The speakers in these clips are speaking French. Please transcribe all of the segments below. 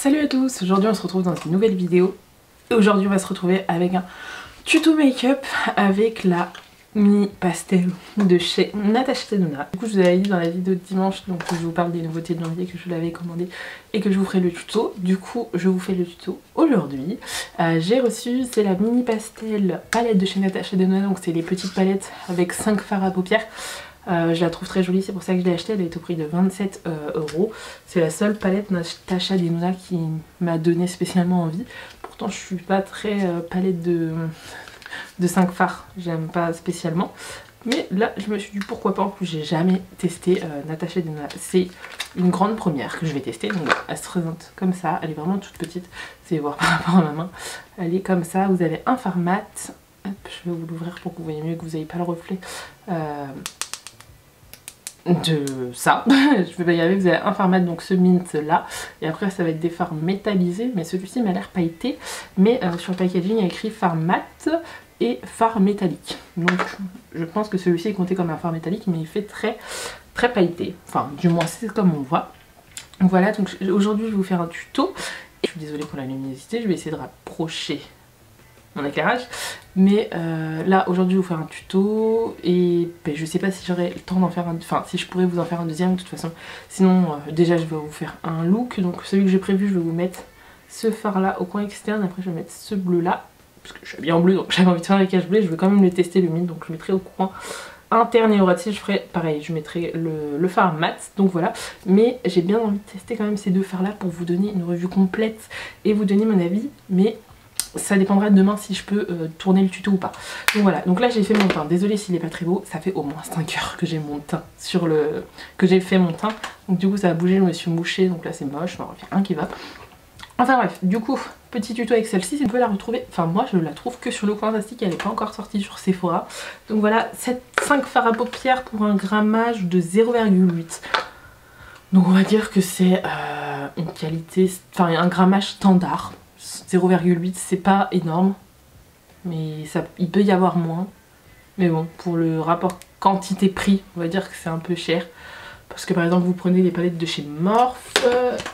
Salut à tous, aujourd'hui on se retrouve dans une nouvelle vidéo. Et aujourd'hui on va se retrouver avec un tuto make-up avec la mini pastel de chez Natasha Denona. Du coup je vous avais dit dans la vidéo de dimanche donc que je vous parle des nouveautés de janvier, que je l'avais commandé et que je vous ferai le tuto. Du coup je vous fais le tuto aujourd'hui. J'ai reçu, c'est la mini pastel palette de chez Natasha Denona, donc c'est les petites palettes avec 5 fards à paupières. Je la trouve très jolie, c'est pour ça que je l'ai achetée, elle est au prix de 27 €. C'est la seule palette Natasha Denona qui m'a donné spécialement envie. Pourtant je suis pas très palette de 5 fards, j'aime pas spécialement. Mais là je me suis dit pourquoi pas, en plus j'ai jamais testé Natasha Denona. C'est une grande première que je vais tester, donc elle se présente comme ça, elle est vraiment toute petite, vous allez voir par rapport à ma main. Elle est comme ça, vous avez un fard mat, hop, je vais vous l'ouvrir pour que vous voyez mieux, que vous n'ayez pas le reflet. De ça, je vais pas y arriver, vous avez un fard mat, donc ce mint là, et après ça va être des fards métallisés, mais celui-ci m'a l'air pailleté, mais sur le packaging il y a écrit fard mat et fard métallique, donc je pense que celui-ci est compté comme un fard métallique, mais il fait très pailleté, enfin du moins c'est comme on voit. Voilà, donc aujourd'hui je vais vous faire un tuto, et je suis désolée pour la luminosité, je vais essayer de rapprocher mon éclairage, mais là aujourd'hui je vais vous faire un tuto et ben, je sais pas si j'aurai le temps d'en faire un, enfin si je pourrais vous en faire un deuxième de toute façon, sinon déjà je vais vous faire un look. Donc celui que j'ai prévu, je vais vous mettre ce fard là au coin externe, après je vais mettre ce bleu là parce que je suis habillée en bleu donc j'avais envie de faire un maquillage bleu, je vais quand même le tester le mine, donc je mettrai au coin interne et au ras-de-cils, je ferai pareil, je mettrai le fard mat, donc voilà. Mais j'ai bien envie de tester quand même ces deux fards là pour vous donner une revue complète et vous donner mon avis, mais ça dépendra de demain si je peux tourner le tuto ou pas. Donc voilà, donc là j'ai fait mon teint. Désolée s'il est pas très beau, ça fait au moins 5 heures que j'ai mon teint sur le... que j'ai fait mon teint. Donc du coup ça a bougé, je me suis mouchée, donc là c'est moche, il m'en revient un qui va. Enfin bref, du coup, petit tuto avec celle-ci, si vous pouvez la retrouver, enfin moi je la trouve que sur le coin Fantastique, elle n'est pas encore sortie sur Sephora. Donc voilà, 5 fards à paupières pour un grammage de 0,8. Donc on va dire que c'est une qualité, enfin un grammage standard. 0,8 c'est pas énorme, mais ça, il peut y avoir moins. Mais bon, pour le rapport quantité-prix, on va dire que c'est un peu cher. Parce que par exemple, vous prenez les palettes de chez Morphe,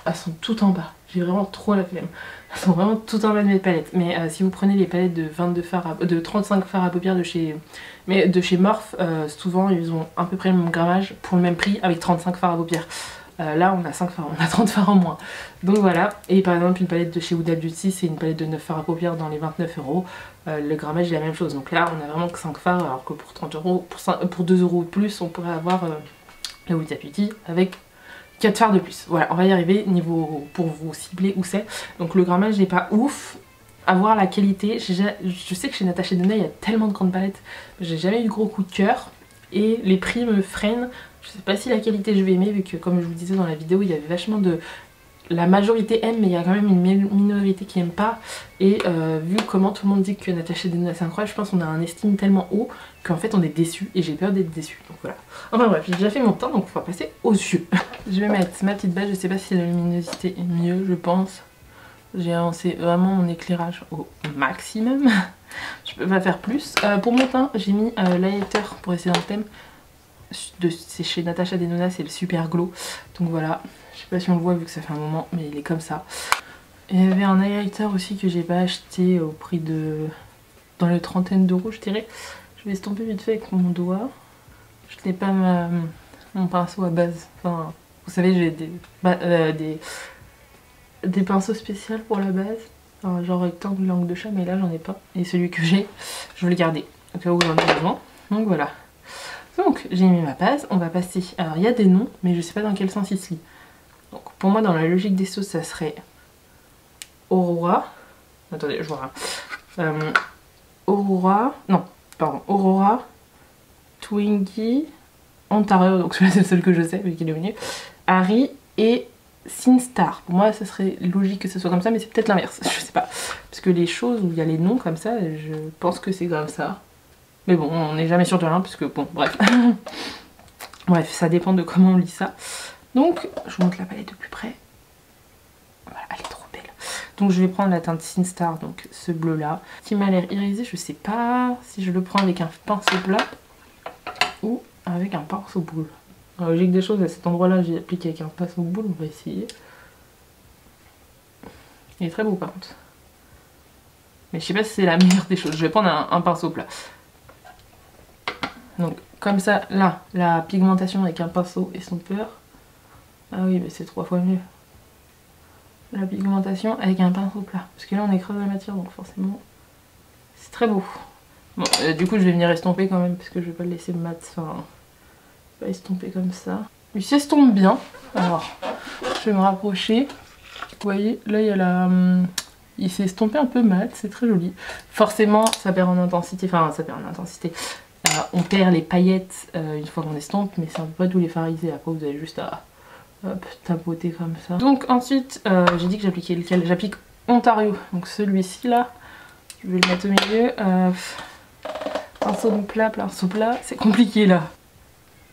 elles sont toutes en bas. J'ai vraiment trop la flemme. Elles sont vraiment toutes en bas de mes palettes. Mais si vous prenez les palettes de 35 fards à paupières de chez Morphe, souvent ils ont à peu près le même grammage pour le même prix avec 35 fards à paupières. Là on a 5 fards, on a 30 fards en moins. Donc voilà, et par exemple une palette de chez Huda Beauty, c'est une palette de 9 fards à paupières dans les 29 €. Le grammage est la même chose, donc là on a vraiment que 5 fards, alors que pour 30 €, pour 2 € de plus, on pourrait avoir la Huda Beauty avec 4 fards de plus. Voilà, on va y arriver niveau pour vous cibler où c'est. Donc le grammage n'est pas ouf. À voir la qualité, je sais que chez Natasha Denona il y a tellement de grandes palettes, j'ai jamais eu de gros coup de cœur et les prix me freinent. Je sais pas si la qualité je vais aimer, vu que comme je vous disais dans la vidéo il y avait vachement de... La majorité aime mais il y a quand même une minorité qui aime pas. Et vu comment tout le monde dit que Natasha Denona c'est incroyable, je pense qu'on a un estime tellement haut qu'en fait on est déçu et j'ai peur d'être déçue. Donc voilà. Enfin bref, j'ai déjà fait mon temps donc on va passer aux yeux. Je vais mettre ma petite base, je sais pas si la luminosité est mieux, je pense. J'ai avancé vraiment mon éclairage au maximum. Je peux pas faire plus. Pour mon teint, j'ai mis l'highlighter pour essayer dans le thème. C'est chez Natasha Denona, c'est le Super Glow. Donc voilà, je sais pas si on le voit vu que ça fait un moment, mais il est comme ça. Et il y avait un highlighter aussi que j'ai pas acheté au prix de... dans les trentaines d'euros je dirais. Je vais estomper vite fait avec mon doigt. Je n'ai pas mon pinceau à base. Enfin, vous savez, j'ai des pinceaux spéciaux pour la base. Enfin, genre rectangle, langue de chat, mais là j'en ai pas. Et celui que j'ai, je vais le garder au cas où j'en ai besoin. Donc voilà. Donc j'ai mis ma base, on va passer. Alors il y a des noms, mais je sais pas dans quel sens ils se lit. Donc pour moi, dans la logique des sauces, ça serait Aurora. Attendez, je vois rien. Aurora. Non, pardon. Aurora, Twinkie, Ontario, donc c'est le seul que je sais, vu qu'il est venu. Harry et Sinstar. Pour moi, ça serait logique que ce soit comme ça, mais c'est peut-être l'inverse, je sais pas. Parce que les choses où il y a les noms comme ça, je pense que c'est comme ça. Mais bon, on n'est jamais sûr de rien, parce que bon, bref. Bref, ça dépend de comment on lit ça. Donc, je vous montre la palette de plus près. Voilà, elle est trop belle. Donc je vais prendre la teinte Sinstar, donc ce bleu là, qui m'a l'air irisé. Je sais pas si je le prends avec un pinceau plat ou avec un pinceau boule. La logique des choses, à cet endroit là, j'ai appliqué avec un pinceau boule, on va essayer. Il est très beau par contre. Mais je sais pas si c'est la meilleure des choses. Je vais prendre un pinceau plat. Donc comme ça, là, la pigmentation avec un pinceau estompeur. Ah oui, mais c'est 3 fois mieux. La pigmentation avec un pinceau plat. Parce que là on écrase la matière, donc forcément c'est très beau. Bon, du coup je vais venir estomper quand même, parce que je vais pas le laisser mat, enfin, pas estomper comme ça. Il s'estompe bien. Alors, je vais me rapprocher. Vous voyez, là il y a la... il s'est estompé un peu mat, c'est très joli. Forcément, ça perd en intensité, enfin ça perd en intensité. On perd les paillettes une fois qu'on estompe, mais ça ne peut pas tous les fariser. Après vous avez juste à hop, tapoter comme ça. Donc ensuite, j'ai dit que j'appliquais lequel? J'applique Ontario, donc celui-ci là. Je vais le mettre au milieu. Pinceau plat, pinceau plat, c'est compliqué là.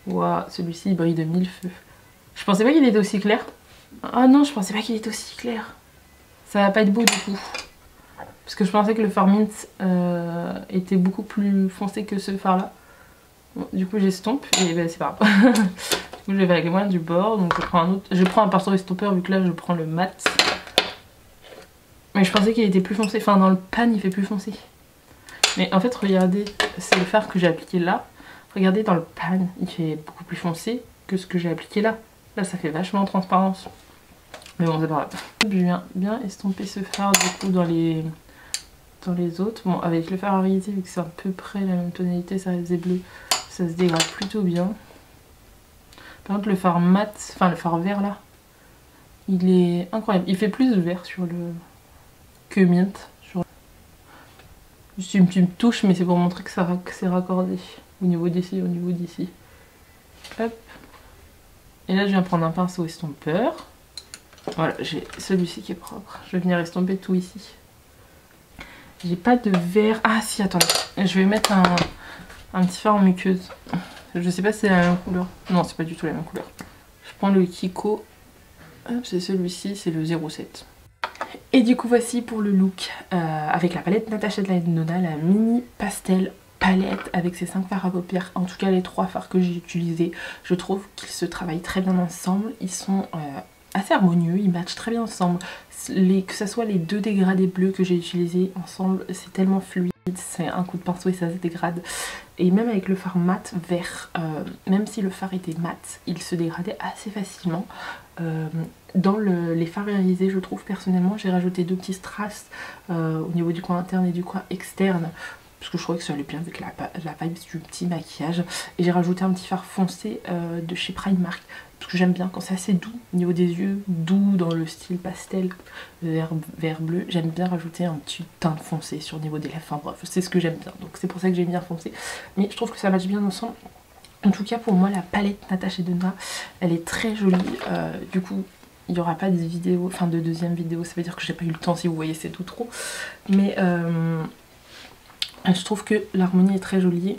Waouh, celui-ci il brille de mille feux. Je pensais pas qu'il était aussi clair. Ah non, je pensais pas qu'il était aussi clair. Ça va pas être beau du coup. Parce que je pensais que le fard mint était beaucoup plus foncé que ce fard là. Bon, du coup j'estompe et ben, c'est pas grave. Du coup je vais avec les moyens du bord. Donc je prends un pinceau estompeur vu que là je prends le mat. Mais je pensais qu'il était plus foncé. Enfin dans le pan il fait plus foncé. Mais en fait regardez, c'est le fard que j'ai appliqué là. Regardez dans le pan il fait beaucoup plus foncé que ce que j'ai appliqué là. Là ça fait vachement en transparence. Mais bon c'est pas grave. Je viens bien estomper ce fard du coup dans les autres. Bon avec le fard irisé vu que c'est à peu près la même tonalité, ça reste bleu, ça se dégrade plutôt bien. Par contre le fard mat, enfin le fard vert là, il est incroyable. Il fait plus vert sur le que mint. Juste une petite touche mais c'est pour montrer que c'est raccordé. Au niveau d'ici, au niveau d'ici. Hop. Et là je viens prendre un pinceau estompeur. Voilà, j'ai celui-ci qui est propre. Je vais venir estomper tout ici. J'ai pas de vert. Ah si, attendez. Je vais mettre un petit fard en muqueuse. Je sais pas si c'est la même couleur. Non, c'est pas du tout la même couleur. Je prends le Kiko. C'est celui-ci, c'est le 07. Et du coup, voici pour le look avec la palette Natasha Denona, la mini pastel palette avec ces 5 fards à paupières. En tout cas, les 3 fards que j'ai utilisés, je trouve qu'ils se travaillent très bien ensemble. Ils sont assez harmonieux, ils matchent très bien ensemble. Que ce soit les 2 dégradés bleus que j'ai utilisés ensemble, c'est tellement fluide. C'est un coup de pinceau et ça se dégrade. Et même avec le fard mat vert, même si le fard était mat, il se dégradait assez facilement. Dans les fards irisés, je trouve personnellement, j'ai rajouté 2 petits strass au niveau du coin interne et du coin externe. Parce que je trouvais que ça allait bien avec la vibe du petit maquillage. Et j'ai rajouté un petit fard foncé de chez Primark. Parce que j'aime bien quand c'est assez doux au niveau des yeux, doux dans le style pastel, vert bleu. J'aime bien rajouter un petit teint foncé sur le niveau des lèvres. Enfin bref, c'est ce que j'aime bien. Donc c'est pour ça que j'ai bien foncé. Mais je trouve que ça matche bien ensemble. En tout cas pour moi la palette Natasha Denona, elle est très jolie. Du coup il n'y aura pas de vidéo, enfin de deuxième vidéo. Ça veut dire que j'ai pas eu le temps si vous voyez c'est tout trop. Mais je trouve que l'harmonie est très jolie.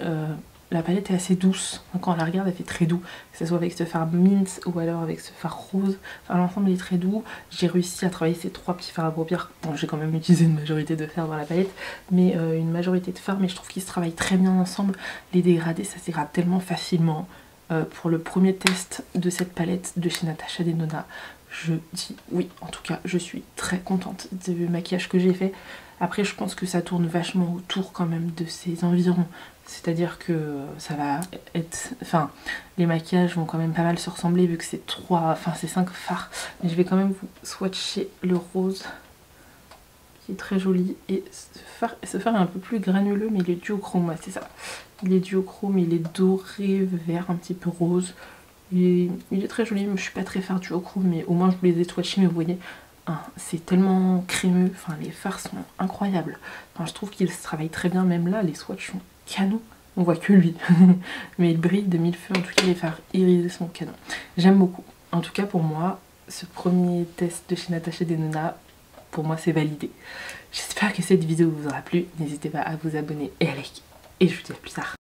La palette est assez douce, quand on la regarde elle fait très doux, que ce soit avec ce fard mint ou alors avec ce fard rose, enfin l'ensemble est très doux. J'ai réussi à travailler ces 3 petits fards à paupières, bon j'ai quand même utilisé une majorité de fards dans la palette, mais une majorité de fards, mais je trouve qu'ils se travaillent très bien ensemble. Les dégradés ça se dégrade tellement facilement. Pour le premier test de cette palette de chez Natasha Denona, je dis oui, en tout cas je suis très contente du maquillage que j'ai fait. Après je pense que ça tourne vachement autour quand même de ses environs. C'est-à-dire que ça va être... Enfin, les maquillages vont quand même pas mal se ressembler vu que c'est 5 fards. Mais je vais quand même vous swatcher le rose qui est très joli. Et ce fard est un peu plus granuleux mais il est duochrome, ouais, c'est ça. Il est duochrome, il est doré, vert, un petit peu rose. Il est très joli, je suis pas très fard duochrome mais au moins je vous les ai swatchés, mais vous voyez... c'est tellement crémeux, enfin les fards sont incroyables. Enfin, je trouve qu'ils se travaillent très bien, même là les swatchs sont canon. On voit que lui, mais il brille de mille feux. En tout cas les fards irisés sont canon. J'aime beaucoup. En tout cas pour moi, ce premier test de chez Natasha Denona, pour moi c'est validé. J'espère que cette vidéo vous aura plu. N'hésitez pas à vous abonner et à liker. Et je vous dis à plus tard.